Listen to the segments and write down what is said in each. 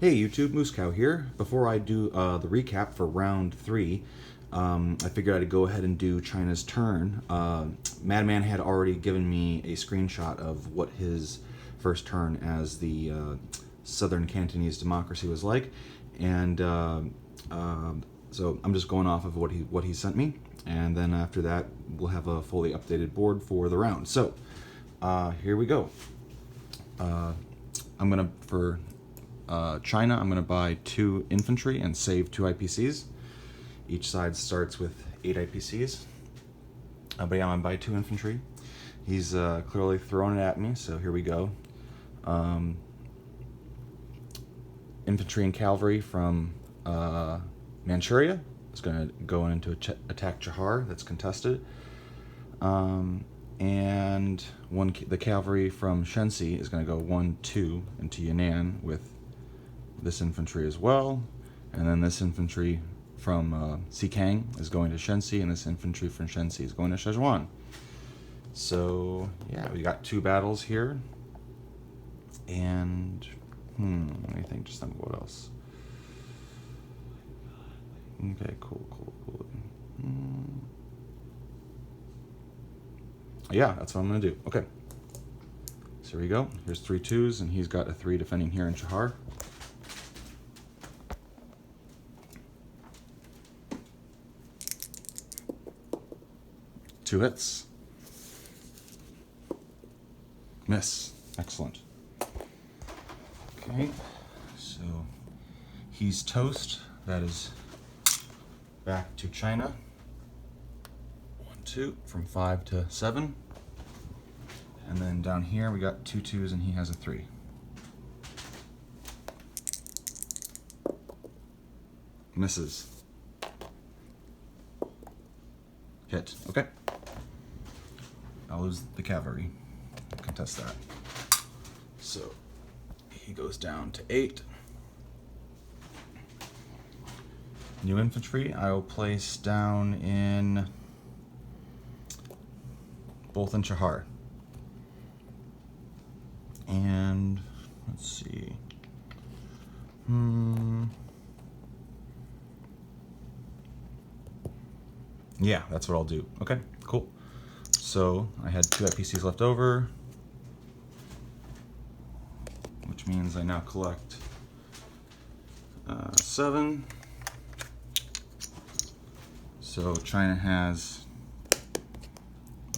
Hey YouTube, Moose Cow here. Before I do the recap for round 3, I figured I'd go ahead and do China's turn. Madman had already given me a screenshot of what his first turn as the Southern Cantonese democracy was like, and so I'm just going off of what he sent me, and then after that we'll have a fully updated board for the round. So here we go. For China, I'm going to buy 2 infantry and save 2 IPCs. Each side starts with 8 IPCs. But yeah, I'm going to buy 2 infantry. He's clearly throwing it at me, so here we go. Infantry and cavalry from Manchuria is going to go into attack Chahar, that's contested. And the cavalry from Shensi is going to go 1-2 into Yunnan with this infantry as well, and then this infantry from Xikang is going to Shensi, and this infantry from Shensi is going to Sichuan. So yeah, we got 2 battles here, and let me think. Just think what else. Okay, cool. Yeah, that's what I'm gonna do. Okay, so here we go. Here's 3 2s, and he's got a 3 defending here in Chahar. Two hits. Miss. Excellent. Okay, so he's toast. That is back to China. 1-2 from 5 to 7. And then down here we got 2 2s and he has a 3. Misses. Hit. Okay. I'll lose the cavalry. Contest that. So he goes down to 8. New infantry I will place down in both in Chahar. And let's see. Yeah, that's what I'll do. Okay, cool. So I had 2 IPCs left over, which means I now collect 7. So China has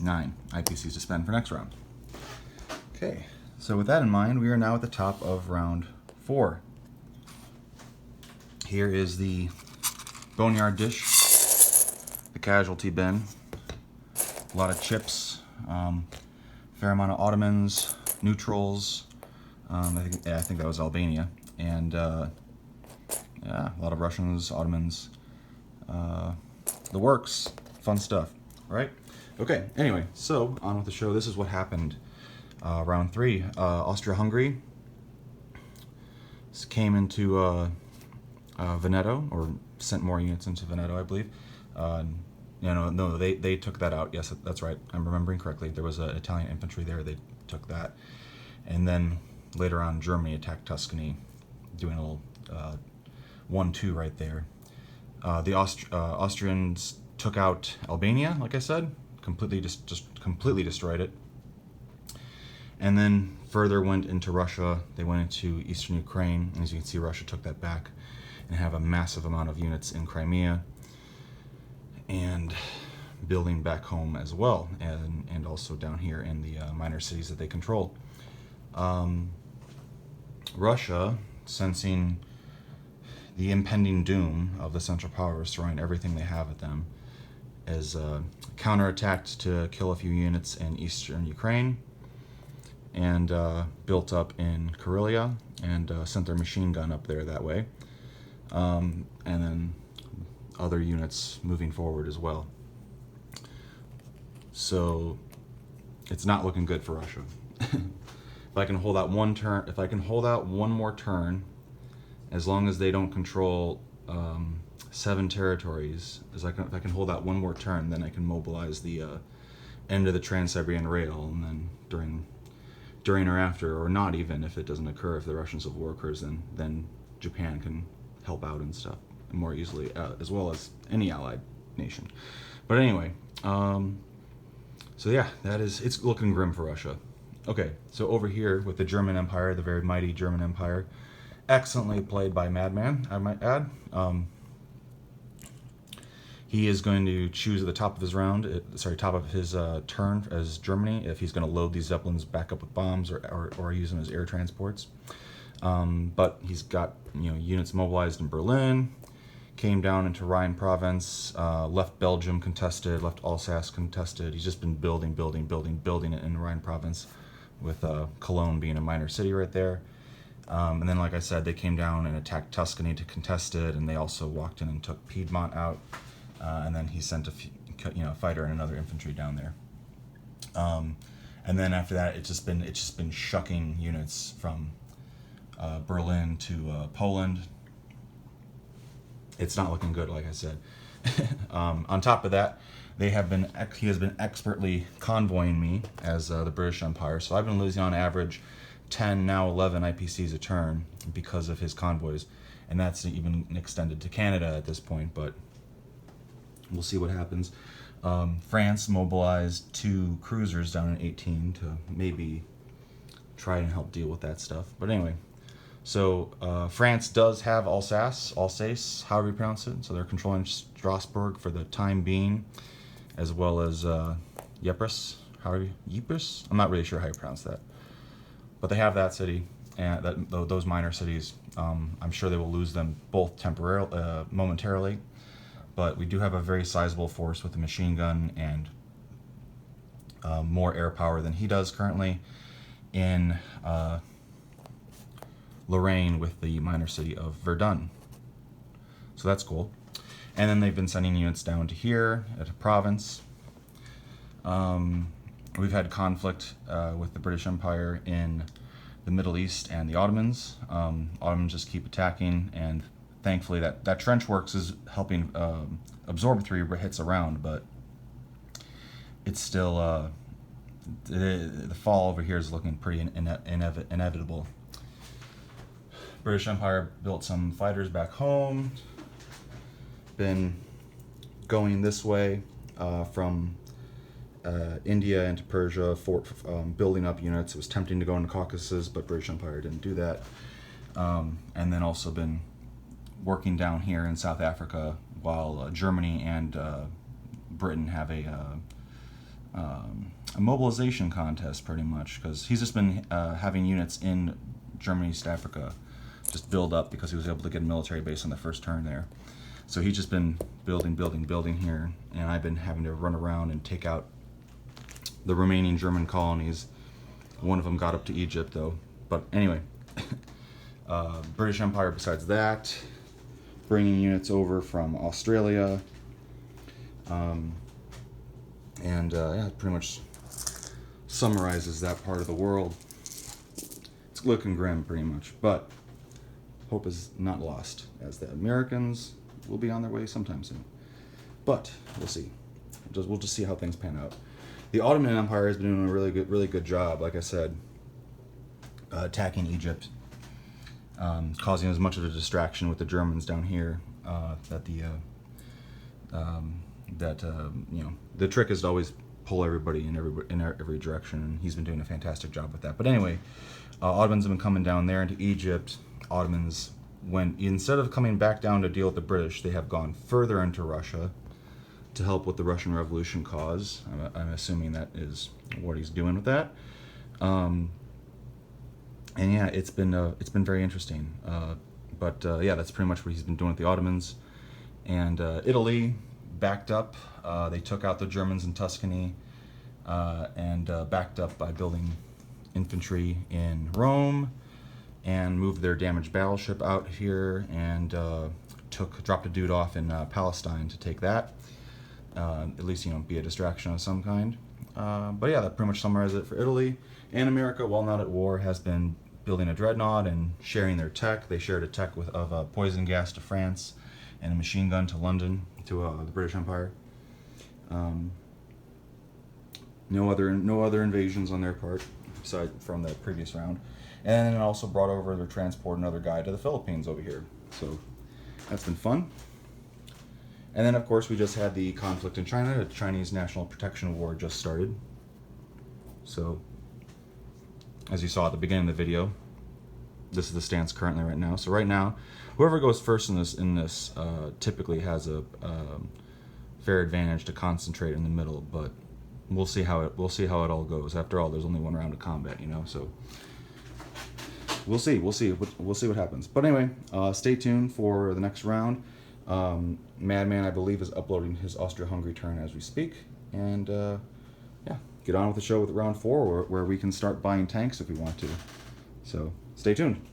9 IPCs to spend for next round. Okay, so with that in mind, we are now at the top of round 4. Here is the boneyard dish, the casualty bin. A lot of chips, fair amount of Ottomans, neutrals. I think that was Albania, and yeah, a lot of Russians, Ottomans. The works, fun stuff. All right. Okay. Anyway, so on with the show. This is what happened. Round 3, Austria-Hungary came into Veneto, or sent more units into Veneto, I believe. No, they took that out. Yes, that's right. I'm remembering correctly. There was an Italian infantry there. They took that. And then later on, Germany attacked Tuscany, doing a little 1-2 right there. The Austrians took out Albania, like I said, completely completely destroyed it. And then further went into Russia. They went into eastern Ukraine. And as you can see, Russia took that back and have a massive amount of units in Crimea, and building back home as well, and also down here in the minor cities that they control. Russia, sensing the impending doom of the Central Powers throwing everything they have at them, is counterattacked to kill a few units in eastern Ukraine, and built up in Karelia, and sent their machine gun up there that way, and then other units moving forward as well. So it's not looking good for Russia. If I can hold out one turn, if I can hold out one more turn, as long as they don't control 7 territories, if I can hold out one more turn, then I can mobilize the end of the Trans-Siberian Rail, and then during or after, or not even if it doesn't occur, if the Russian Civil War occurs, then Japan can help out and stuff more easily, as well as any allied nation. But anyway, so yeah, it's looking grim for Russia. Okay, so over here with the German Empire, the very mighty German Empire, excellently played by Madman, I might add. He is going to choose at the top of his top of his turn as Germany if he's going to load these Zeppelins back up with bombs or use them as air transports. But he's got units mobilized in Berlin, came down into Rhine province, left Belgium contested, left Alsace contested. He's just been building it in Rhine province, with Cologne being a minor city right there. And then, like I said, they came down and attacked Tuscany to contest it, and they also walked in and took Piedmont out. And then he sent a fighter and another infantry down there. And then after that, it's just been shucking units from Berlin to Poland. It's not looking good, like I said. On top of that, he has been expertly convoying me as the British Empire. So I've been losing on average 10, now 11 IPCs a turn because of his convoys, and that's even extended to Canada at this point. But we'll see what happens. France mobilized 2 cruisers down in 18 to maybe try and help deal with that stuff. But anyway, so France does have Alsace, however you pronounce it. So they're controlling Strasbourg for the time being, as well as Ypres. Ypres? I'm not really sure how you pronounce that. But they have that city, and those minor cities. I'm sure they will lose them both momentarily. But we do have a very sizable force with a machine gun and more air power than he does currently in Lorraine with the minor city of Verdun. So that's cool. And then they've been sending units down to here at a province. We've had conflict with the British Empire in the Middle East and the Ottomans. Ottomans just keep attacking, and thankfully that trench works is helping absorb 3 hits around, but it's still the fall over here is looking pretty inevitable. British Empire built some fighters back home, been going this way from India into Persia, building up units. It was tempting to go into Caucasus, but British Empire didn't do that. And then also been working down here in South Africa while Germany and Britain have a mobilization contest, pretty much, because he's just been having units in Germany, East Africa, just build up because he was able to get a military base on the first turn there. So he's just been building here, and I've been having to run around and take out the remaining German colonies. One of them got up to Egypt, though. But anyway, British Empire, besides that, bringing units over from Australia. Yeah, it pretty much summarizes that part of the world. It's looking grim, pretty much, but hope is not lost, as the Americans will be on their way sometime soon. But we'll see. We'll just see how things pan out. The Ottoman Empire has been doing a really good job, like I said, attacking Egypt, causing as much of a distraction with the Germans down here that the trick is to always pull everybody in every direction, and he's been doing a fantastic job with that. But anyway, Ottomans have been coming down there into Egypt. Ottomans, instead of coming back down to deal with the British, they have gone further into Russia to help with the Russian Revolution cause. I'm assuming that is what he's doing with that. And yeah, it's been very interesting. But that's pretty much what he's been doing with the Ottomans. And Italy backed up. They took out the Germans in Tuscany and backed up by building infantry in Rome, and moved their damaged battleship out here, and dropped a dude off in Palestine to take that. At least, be a distraction of some kind. But yeah, that pretty much summarizes it for Italy. And America, while not at war, has been building a dreadnought and sharing their tech. They shared a tech of poison gas to France and a machine gun to London, to the British Empire. No other invasions on their part, aside from the previous round. And then it also brought over their transport another guy to the Philippines over here. So that's been fun. And then, of course, we just had the conflict in China. The Chinese National Protection War just started. So, as you saw at the beginning of the video, this is the stance currently right now. So right now, whoever goes first in this typically has a fair advantage to concentrate in the middle. But we'll see how it all goes. After all, there's only one round of combat, you know. So we'll see what happens. But anyway, stay tuned for the next round. Madman, I believe, is uploading his Austria-Hungary turn as we speak, and yeah, get on with the show with round 4, where we can start buying tanks if we want to. So stay tuned.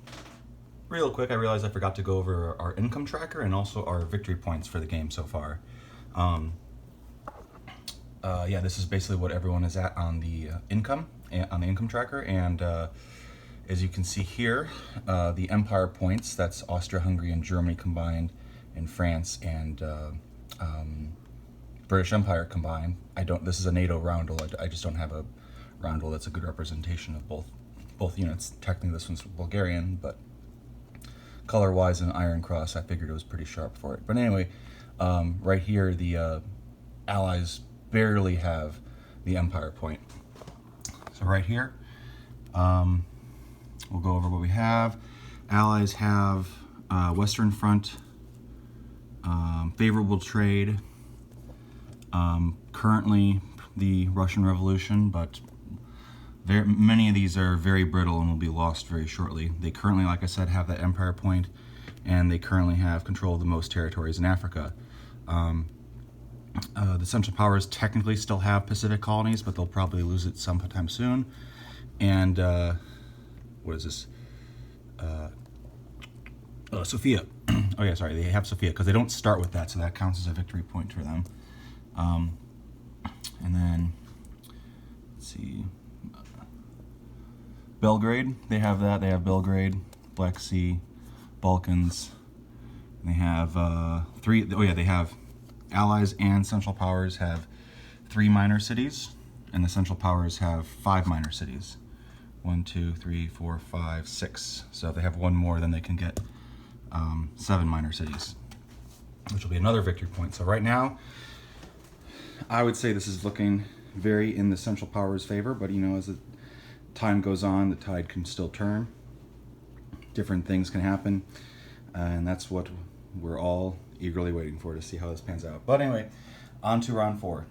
Real quick, I realized I forgot to go over our income tracker and also our victory points for the game so far. Yeah, this is basically what everyone is at on the income tracker, and as you can see here, the empire points, that's Austria, Hungary, and Germany combined, and France and British Empire combined. This is a NATO roundel. I just don't have a roundel that's a good representation of both units. Technically this one's Bulgarian, but color-wise and Iron Cross, I figured it was pretty sharp for it. But anyway, right here, the Allies barely have the empire point. So right here, we'll go over what we have. Allies have Western Front, favorable trade, currently the Russian Revolution, but many of these are very brittle and will be lost very shortly. They currently, like I said, have that empire point, and they currently have control of the most territories in Africa. The Central Powers technically still have Pacific colonies, but they'll probably lose it sometime soon. And what is this? Sofia. Oh yeah, sorry, they have Sofia, because they don't start with that, so that counts as a victory point for them. And then, let's see, Belgrade, they have that. They have Belgrade, Black Sea, Balkans. They have they have Allies and Central Powers have 3 minor cities, and the Central Powers have 5 minor cities. 1, 2, 3, 4, 5, 6. So if they have one more, then they can get 7 minor cities, which will be another victory point. So right now, I would say this is looking very in the Central Powers' favor, but you know, as the time goes on, the tide can still turn. Different things can happen, and that's what we're all eagerly waiting for, to see how this pans out. But anyway, on to round 4.